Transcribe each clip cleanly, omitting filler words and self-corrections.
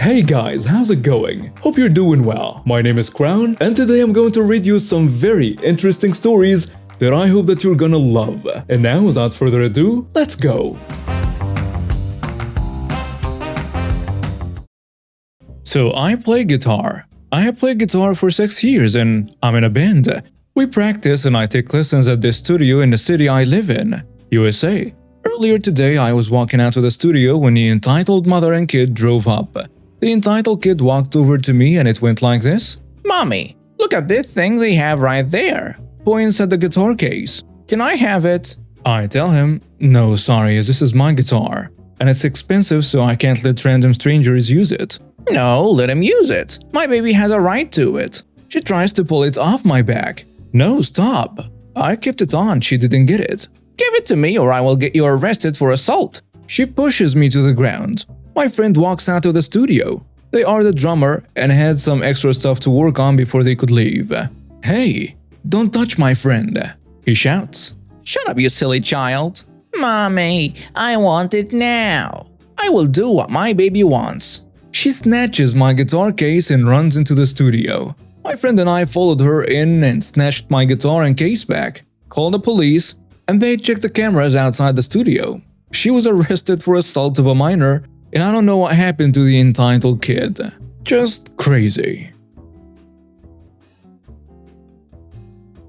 Hey guys, how's it going? Hope you're doing well. My name is Crown, and today I'm going to read you some very interesting stories that I hope that you're gonna love. And now, without further ado, let's go! So I play guitar. I have played guitar for 6 years and I'm in a band. We practice and I take lessons at this studio in the city I live in, USA. Earlier today I was walking out of the studio when the entitled mother and kid drove up. The entitled kid walked over to me and it went like this. Mommy, look at this thing they have right there. Points at the guitar case. Can I have it? I tell him, no sorry, this is my guitar. And it's expensive so I can't let random strangers use it. No, let him use it. My baby has a right to it. She tries to pull it off my back. No, stop. I kept it on, she didn't get it. Give it to me or I will get you arrested for assault. She pushes me to the ground. My friend walks out of the studio. They are the drummer and had some extra stuff to work on before they could leave. Hey, don't touch my friend, he shouts. Shut up, you silly child. Mommy, I want it now. I will do what my baby wants. She snatches my guitar case and runs into the studio. My friend and I followed her in and snatched my guitar and case back, called the police, and they checked the cameras outside the studio. She was arrested for assault of a minor, and I don't know what happened to the entitled kid. Just crazy.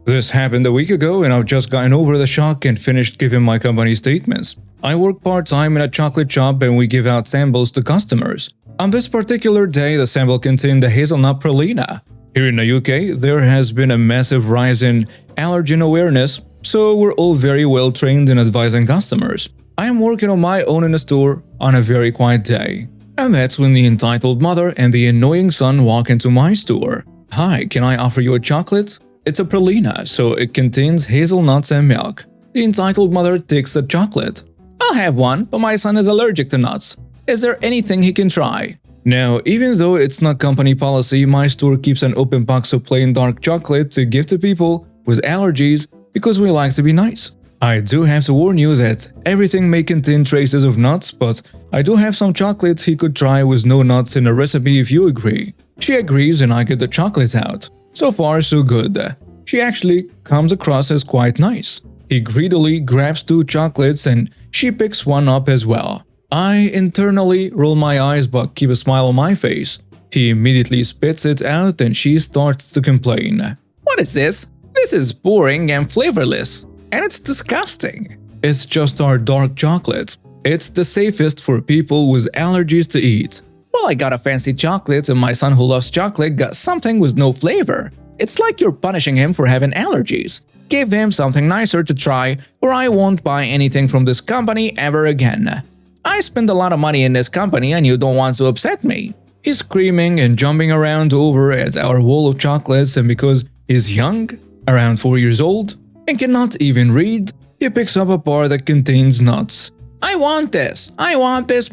This happened a week ago and I've just gotten over the shock and finished giving my company statements. I work part-time in a chocolate shop and we give out samples to customers. On this particular day, the sample contained the Hazelnut pralina. Here in the UK, there has been a massive rise in allergen awareness, so we're all very well trained in advising customers. I am working on my own in a store on a very quiet day. And that's when the entitled mother and the annoying son walk into my store. Hi, can I offer you a chocolate? It's a pralina, so it contains hazelnuts and milk. The entitled mother takes the chocolate. I'll have one, but my son is allergic to nuts. Is there anything he can try? Now, even though it's not company policy, my store keeps an open box of plain dark chocolate to give to people with allergies because we like to be nice. I do have to warn you that everything may contain traces of nuts, but I do have some chocolates he could try with no nuts in the recipe if you agree. She agrees and I get the chocolate out. So far, so good. She actually comes across as quite nice. He greedily grabs 2 chocolates and she picks one up as well. I internally roll my eyes but keep a smile on my face. He immediately spits it out and she starts to complain. What is this? This is boring and flavorless. And it's disgusting. It's just our dark chocolate. It's the safest for people with allergies to eat. Well, I got a fancy chocolate and my son who loves chocolate got something with no flavor. It's like you're punishing him for having allergies. Give him something nicer to try or I won't buy anything from this company ever again. I spend a lot of money in this company and you don't want to upset me. He's screaming and jumping around over at our wall of chocolates, and because he's young, around 4 years old, and cannot even read, he picks up a bar that contains nuts. I want this,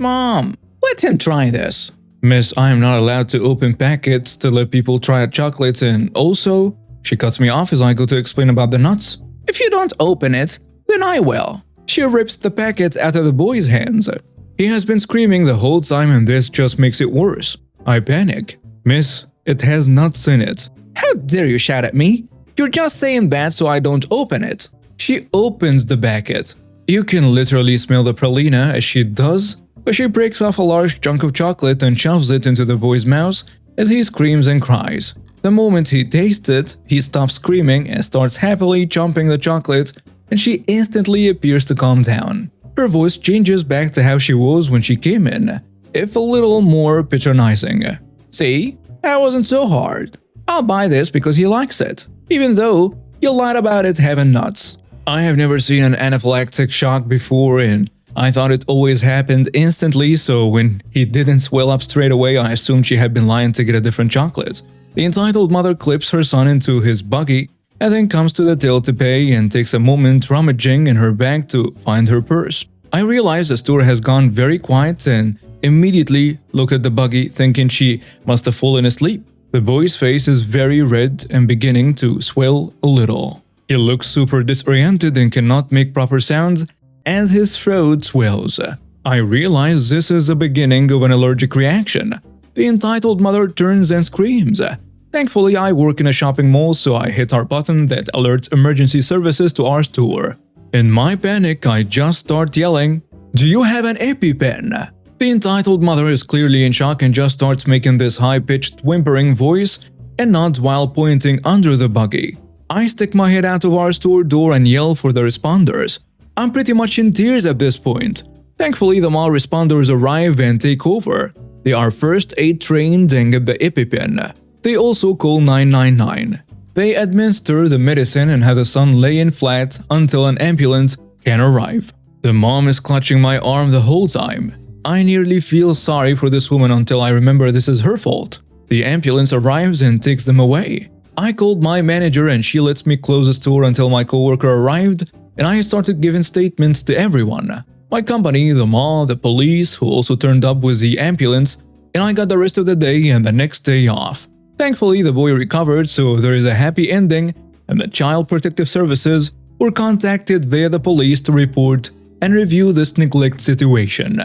Mom. Let him try this. Miss, I am not allowed to open packets to let people try chocolates, and also, she cuts me off as I go to explain about the nuts. If you don't open it, then I will. She rips the packet out of the boy's hands. He has been screaming the whole time and this just makes it worse. I panic. Miss, it has nuts in it. How dare you shout at me? You're just saying that so I don't open it. She opens the packet. You can literally smell the pralina as she does, but she breaks off a large chunk of chocolate and shoves it into the boy's mouth as he screams and cries. The moment he tastes it, he stops screaming and starts happily chomping the chocolate, and she instantly appears to calm down. Her voice changes back to how she was when she came in, if a little more patronizing. See? That wasn't so hard. I'll buy this because he likes it, even though you lied about it having nuts. I have never seen an anaphylactic shock before and I thought it always happened instantly, so when he didn't swell up straight away, I assumed she had been lying to get a different chocolate. The entitled mother clips her son into his buggy and then comes to the till to pay and takes a moment rummaging in her bag to find her purse. I realize the store has gone very quiet and immediately look at the buggy thinking she must have fallen asleep. The boy's face is very red and beginning to swell a little. He looks super disoriented and cannot make proper sounds as his throat swells. I realize this is the beginning of an allergic reaction. The entitled mother turns and screams. Thankfully, I work in a shopping mall, so I hit our button that alerts emergency services to our store. In my panic, I just start yelling, "Do you have an EpiPen?" The entitled mother is clearly in shock and just starts making this high-pitched whimpering voice and nods while pointing under the buggy. I stick my head out of our store door and yell for the responders. I'm pretty much in tears at this point. Thankfully, the mall responders arrive and take over. They are first aid trained and get the EpiPen. They also call 999. They administer the medicine and have the son lay in flat until an ambulance can arrive. The mom is clutching my arm the whole time. I nearly feel sorry for this woman until I remember this is her fault. The ambulance arrives and takes them away. I called my manager and she lets me close the store until my coworker arrived, and I started giving statements to everyone. My company, the mall, the police, who also turned up with the ambulance, and I got the rest of the day and the next day off. Thankfully, the boy recovered, so there is a happy ending, and the Child Protective Services were contacted via the police to report and review this neglect situation.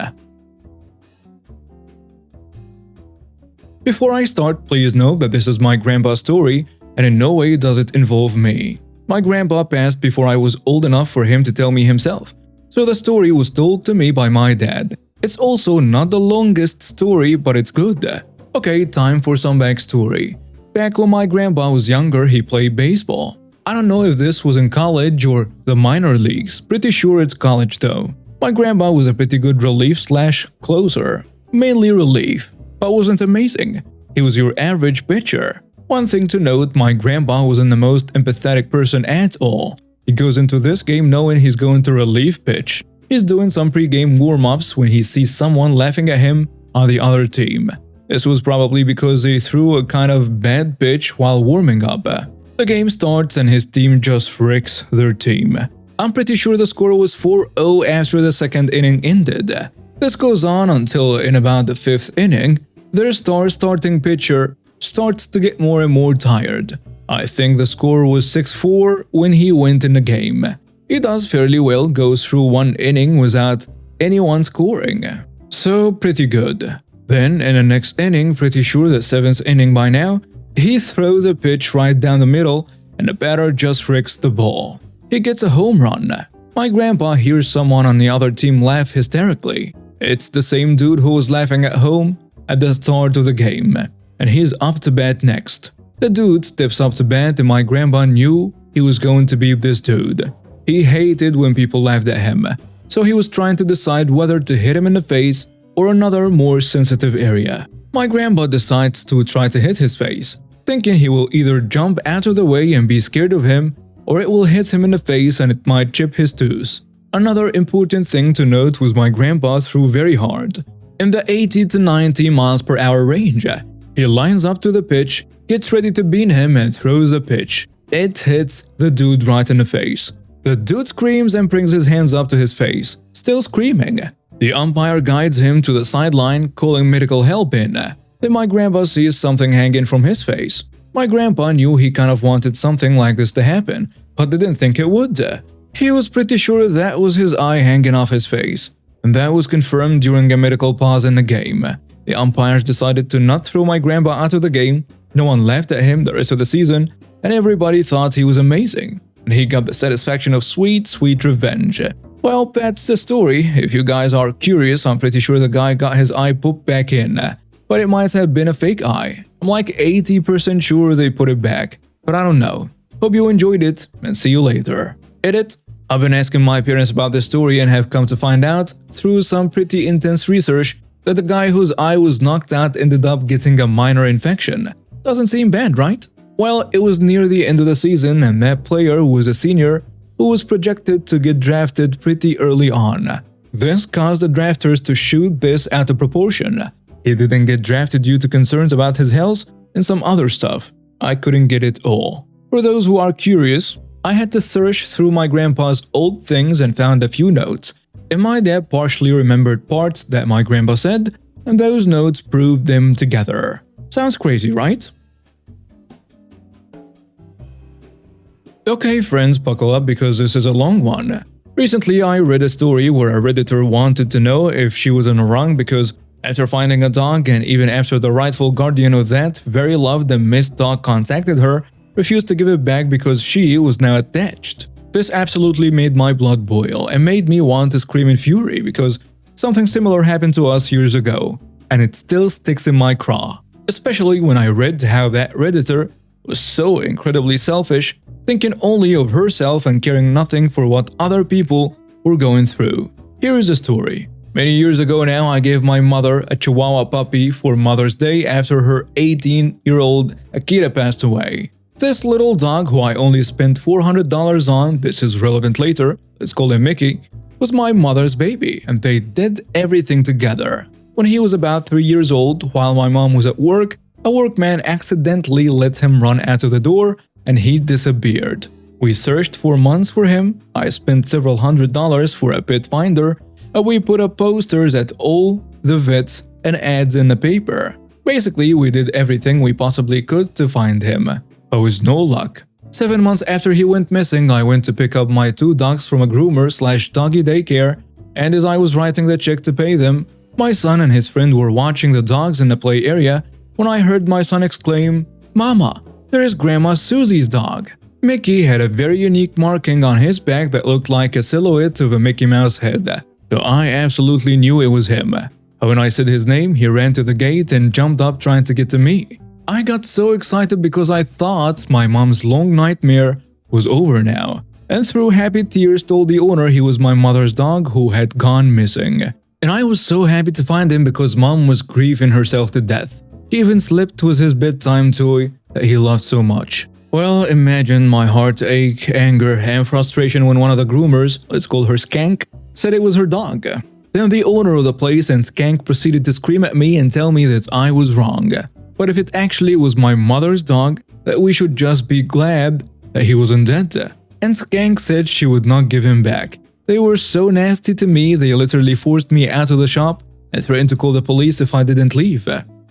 Before I start, please note that this is my grandpa's story, and in no way does it involve me. My grandpa passed before I was old enough for him to tell me himself, so the story was told to me by my dad. It's also not the longest story, but it's good. Okay, time for some backstory. Back when my grandpa was younger, he played baseball. I don't know if this was in college or the minor leagues, pretty sure it's college though. My grandpa was a pretty good relief/closer, mainly relief, but wasn't amazing. He was your average pitcher. One thing to note, my grandpa wasn't the most empathetic person at all. He goes into this game knowing he's going to relief pitch. He's doing some pre-game warm-ups when he sees someone laughing at him on the other team. This was probably because they threw a kind of bad pitch while warming up. The game starts and his team just wrecks their team. I'm pretty sure the score was 4-0 after the second inning ended. This goes on until in about the fifth inning, their starting pitcher starts to get more and more tired. I think the score was 6-4 when he went in the game. He does fairly well, goes through one inning without anyone scoring. So pretty good. Then, in the next inning, pretty sure the seventh inning by now, he throws a pitch right down the middle and the batter just wrecks the ball. He gets a home run. My grandpa hears someone on the other team laugh hysterically. It's the same dude who was laughing at home at the start of the game, and he's up to bat next. The dude steps up to bat and my grandpa knew he was going to be this dude. He hated when people laughed at him, so he was trying to decide whether to hit him in the face or another more sensitive area. My grandpa decides to try to hit his face, thinking he will either jump out of the way and be scared of him, or it will hit him in the face and it might chip his tooth. Another important thing to note was my grandpa threw very hard, in the 80 to 90 miles per hour range. He lines up to the pitch, gets ready to bean him and throws a pitch. It hits the dude right in the face. The dude screams and brings his hands up to his face, still screaming. The umpire guides him to the sideline, calling medical help in. Then my grandpa sees something hanging from his face. My grandpa knew he kind of wanted something like this to happen, but didn't think it would. He was pretty sure that was his eye hanging off his face, and that was confirmed during a medical pause in the game. The umpires decided to not throw my grandpa out of the game, no one laughed at him the rest of the season, and everybody thought he was amazing. And he got the satisfaction of sweet, sweet revenge. Well, that's the story. If you guys are curious, I'm pretty sure the guy got his eye put back in. But it might have been a fake eye. I'm like 80% sure they put it back, but I don't know. Hope you enjoyed it, and see you later. Edit. I've been asking my parents about this story and have come to find out, through some pretty intense research, that the guy whose eye was knocked out ended up getting a minor infection. Doesn't seem bad, right? Well, it was near the end of the season and that player was a senior who was projected to get drafted pretty early on. This caused the drafters to shoot this out of proportion. He didn't get drafted due to concerns about his health and some other stuff. I couldn't get it all. For those who are curious, I had to search through my grandpa's old things and found a few notes, and my dad partially remembered parts that my grandpa said, and those notes proved them together. Sounds crazy, right? Okay friends, buckle up because this is a long one. Recently I read a story where a redditor wanted to know if she was in the wrong because After finding a dog, and even after the rightful guardian of that very loved and missed dog contacted her, refused to give it back because she was now attached. This absolutely made my blood boil and made me want to scream in fury because something similar happened to us years ago, and it still sticks in my craw. Especially when I read how that Redditor was so incredibly selfish, thinking only of herself and caring nothing for what other people were going through. Here is the story. Many years ago now, I gave my mother a Chihuahua puppy for Mother's Day after her 18-year-old Akira passed away. This little dog, who I only spent $400 on, this is relevant later, let's call him Mickey, was my mother's baby, and they did everything together. When he was about 3 years old, while my mom was at work, a workman accidentally let him run out of the door and he disappeared. We searched for months for him, I spent several $100s for a pet finder, and we put up posters at all the vets and ads in the paper. Basically, we did everything we possibly could to find him. But with no luck. 7 months after he went missing, I went to pick up my 2 dogs from a groomer/doggy daycare, and as I was writing the check to pay them, my son and his friend were watching the dogs in the play area when I heard my son exclaim, "Mama, there is Grandma Susie's dog." Mickey had a very unique marking on his back that looked like a silhouette of a Mickey Mouse head, so I absolutely knew it was him. When I said his name, he ran to the gate and jumped up trying to get to me. I got so excited because I thought my mom's long nightmare was over now, and through happy tears told the owner he was my mother's dog who had gone missing. And I was so happy to find him because mom was grieving herself to death. She even slept with his bedtime toy that he loved so much. Well, imagine my heartache, anger, and frustration when one of the groomers, let's call her Skank, said it was her dog. Then the owner of the place and Skank proceeded to scream at me and tell me that I was wrong. But if it actually was my mother's dog, that we should just be glad that he wasn't dead. And Skank said she would not give him back. They were so nasty to me, they literally forced me out of the shop and threatened to call the police if I didn't leave.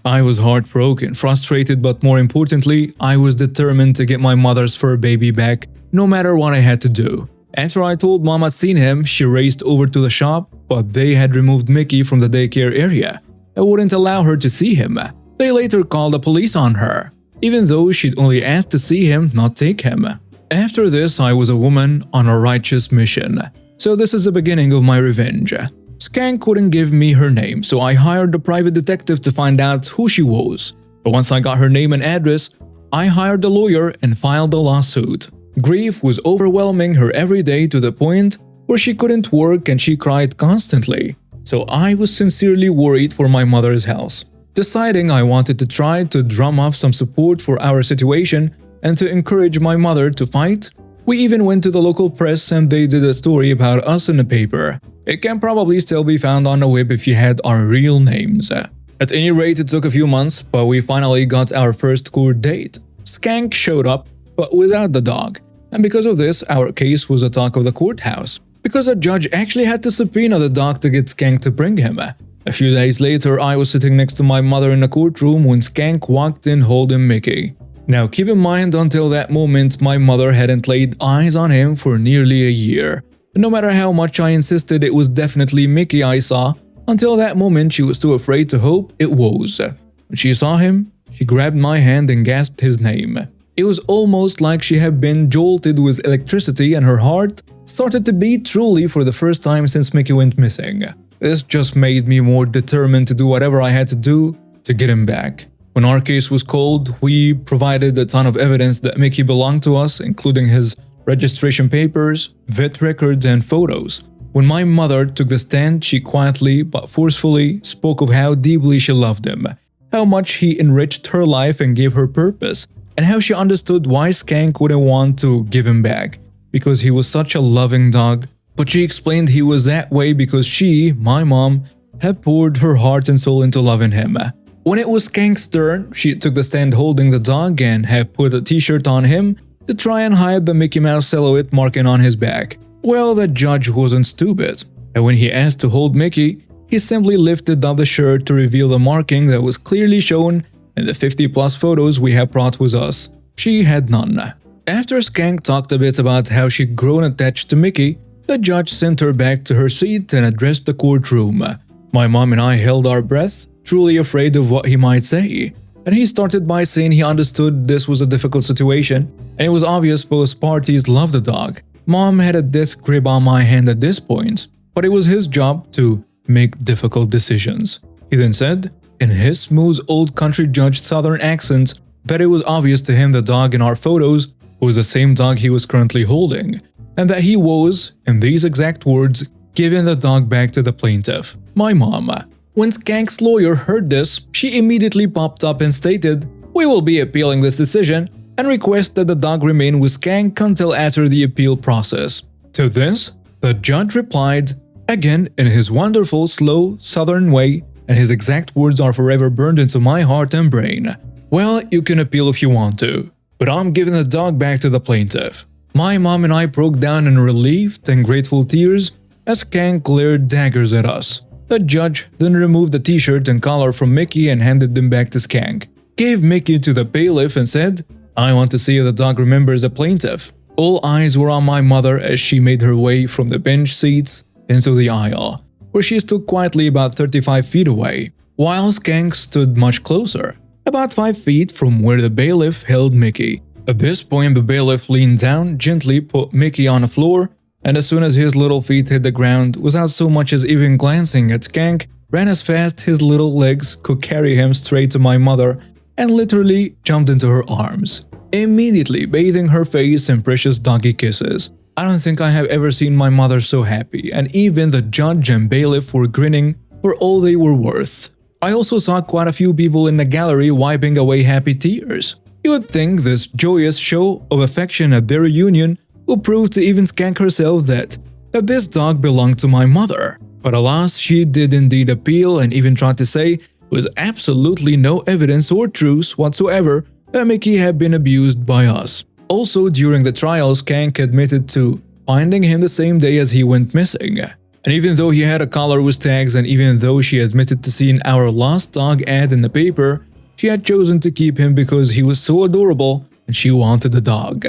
I was heartbroken, frustrated, but more importantly, I was determined to get my mother's fur baby back, no matter what I had to do. After I told mom I'd seen him, she raced over to the shop, but they had removed Mickey from the daycare area. I wouldn't allow her to see him. They later called the police on her, even though she'd only asked to see him, not take him. After this, I was a woman on a righteous mission. So this is the beginning of my revenge. Skank wouldn't give me her name, so I hired a private detective to find out who she was. But once I got her name and address, I hired a lawyer and filed a lawsuit. Grief was overwhelming her every day to the point where she couldn't work and she cried constantly. So I was sincerely worried for my mother's health. Deciding I wanted to try to drum up some support for our situation and to encourage my mother to fight, we even went to the local press and they did a story about us in the paper. It can probably still be found on the web if you had our real names. At any rate, it took a few months, but we finally got our first court date. Skank showed up, but without the dog. And because of this, our case was the talk of the courthouse. Because a judge actually had to subpoena the dog to get Skank to bring him. A few days later, I was sitting next to my mother in the courtroom when Skank walked in holding Mickey. Now keep in mind, until that moment, my mother hadn't laid eyes on him for nearly a year. No matter how much I insisted it was definitely Mickey I saw, until that moment she was too afraid to hope it was. When she saw him, she grabbed my hand and gasped his name. It was almost like she had been jolted with electricity and her heart started to beat truly for the first time since Mickey went missing. This just made me more determined to do whatever I had to do to get him back. When our case was called, we provided a ton of evidence that Mickey belonged to us, including his registration papers, vet records, and photos. When my mother took the stand, she quietly but forcefully spoke of how deeply she loved him, how much he enriched her life and gave her purpose, and how she understood why Skank wouldn't want to give him back, because he was such a loving dog. But she explained he was that way because she, my mom, had poured her heart and soul into loving him. When it was Skank's turn, she took the stand holding the dog and had put a t-shirt on him to try and hide the Mickey Mouse silhouette marking on his back. Well, the judge wasn't stupid, and when he asked to hold Mickey, he simply lifted up the shirt to reveal the marking that was clearly shown in the 50+ photos we had brought with us. She had none. After Skank talked a bit about how she'd grown attached to Mickey, the judge sent her back to her seat and addressed the courtroom. My mom and I held our breath, truly afraid of what he might say. And he started by saying he understood this was a difficult situation, and it was obvious both parties loved the dog. Mom had a death grip on my hand at this point, but it was his job to make difficult decisions. He then said, in his smooth old country judge southern accent, that it was obvious to him the dog in our photos was the same dog he was currently holding, and that he was, in these exact words, giving the dog back to the plaintiff, my mom. When Skank's lawyer heard this, she immediately popped up and stated, "We will be appealing this decision and request that the dog remain with Skank until after the appeal process." To this, the judge replied, again in his wonderful, slow, southern way, and his exact words are forever burned into my heart and brain. "Well, you can appeal if you want to, but I'm giving the dog back to the plaintiff." My mom and I broke down in relieved and grateful tears as Skank glared daggers at us. The judge then removed the t-shirt and collar from Mickey and handed them back to Skank, gave Mickey to the bailiff and said, "I want to see if the dog remembers the plaintiff." All eyes were on my mother as she made her way from the bench seats into the aisle, where she stood quietly about 35 feet away, while Skank stood much closer, about 5 feet from where the bailiff held Mickey. At this point, the bailiff leaned down, gently put Mickey on the floor, and as soon as his little feet hit the ground, without so much as even glancing at Skank, ran as fast his little legs could carry him straight to my mother and literally jumped into her arms, immediately bathing her face in precious doggy kisses. I don't think I have ever seen my mother so happy, and even the judge and bailiff were grinning for all they were worth. I also saw quite a few people in the gallery wiping away happy tears. You would think this joyous show of affection at their reunion would prove to even Skank herself that this dog belonged to my mother. But alas, she did indeed appeal and even tried to say with absolutely no evidence or truth whatsoever that Mickey had been abused by us. Also, during the trial, Skank admitted to finding him the same day as he went missing. And even though he had a collar with tags, and even though she admitted to seeing our lost dog ad in the paper, she had chosen to keep him because he was so adorable and she wanted the dog.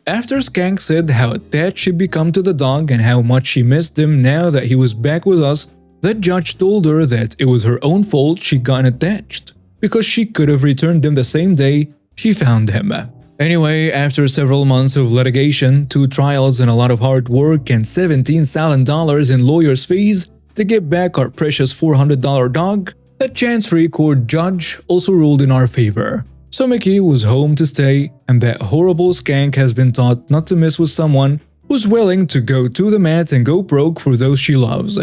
After Skank said how attached she'd become to the dog and how much she missed him now that he was back with us, the judge told her that it was her own fault she'd gotten attached, because she could have returned him the same day she found him. Anyway, after several months of litigation, 2 trials and a lot of hard work and $17,000 in lawyers' fees to get back our precious $400 dog, the Chancery Court judge also ruled in our favor. So Mickey was home to stay, and that horrible Skank has been taught not to mess with someone who's willing to go to the mat and go broke for those she loves.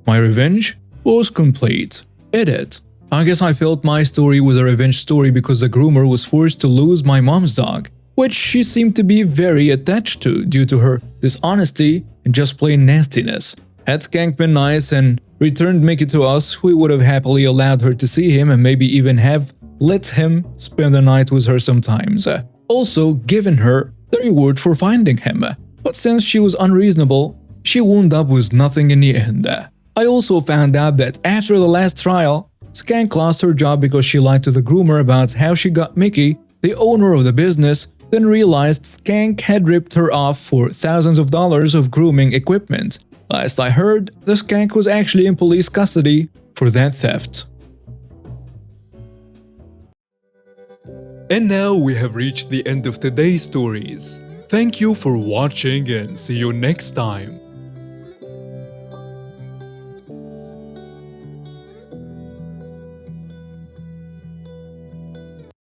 My revenge was complete. Edit. I guess I felt my story was a revenge story because the groomer was forced to lose my mom's dog, which she seemed to be very attached to due to her dishonesty and just plain nastiness. Had Skank been nice and returned Mickey to us, we would have happily allowed her to see him and maybe even have let him spend the night with her sometimes. Also given her the reward for finding him. But since she was unreasonable, she wound up with nothing in the end. I also found out that after the last trial, Skank lost her job because she lied to the groomer about how she got Mickey, the owner of the business, then realized Skank had ripped her off for thousands of dollars of grooming equipment. Last I heard, the Skank was actually in police custody for that theft. And now we have reached the end of today's stories. Thank you for watching and see you next time.